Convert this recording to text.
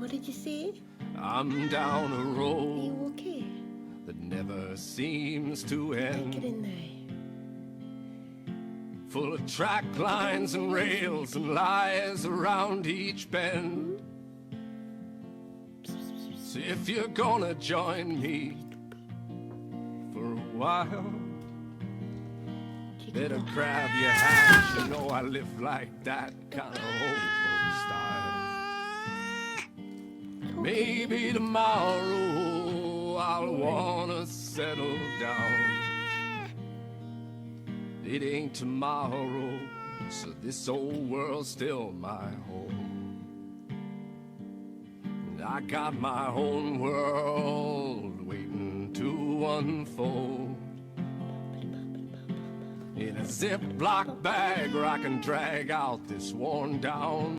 What did you say? I'm down a Are road you okay? that never seems to Get end, in there. full of track lines and rails and lies around each bend. So if you're gonna join me for a while, better grab your hat. You know I live like that kind of old folk style. Maybe tomorrow I'll wanna settle down. It ain't tomorrow, so this old world's still my home. And I got my own world waiting to unfold. In a Ziploc bag where I can drag out this worn down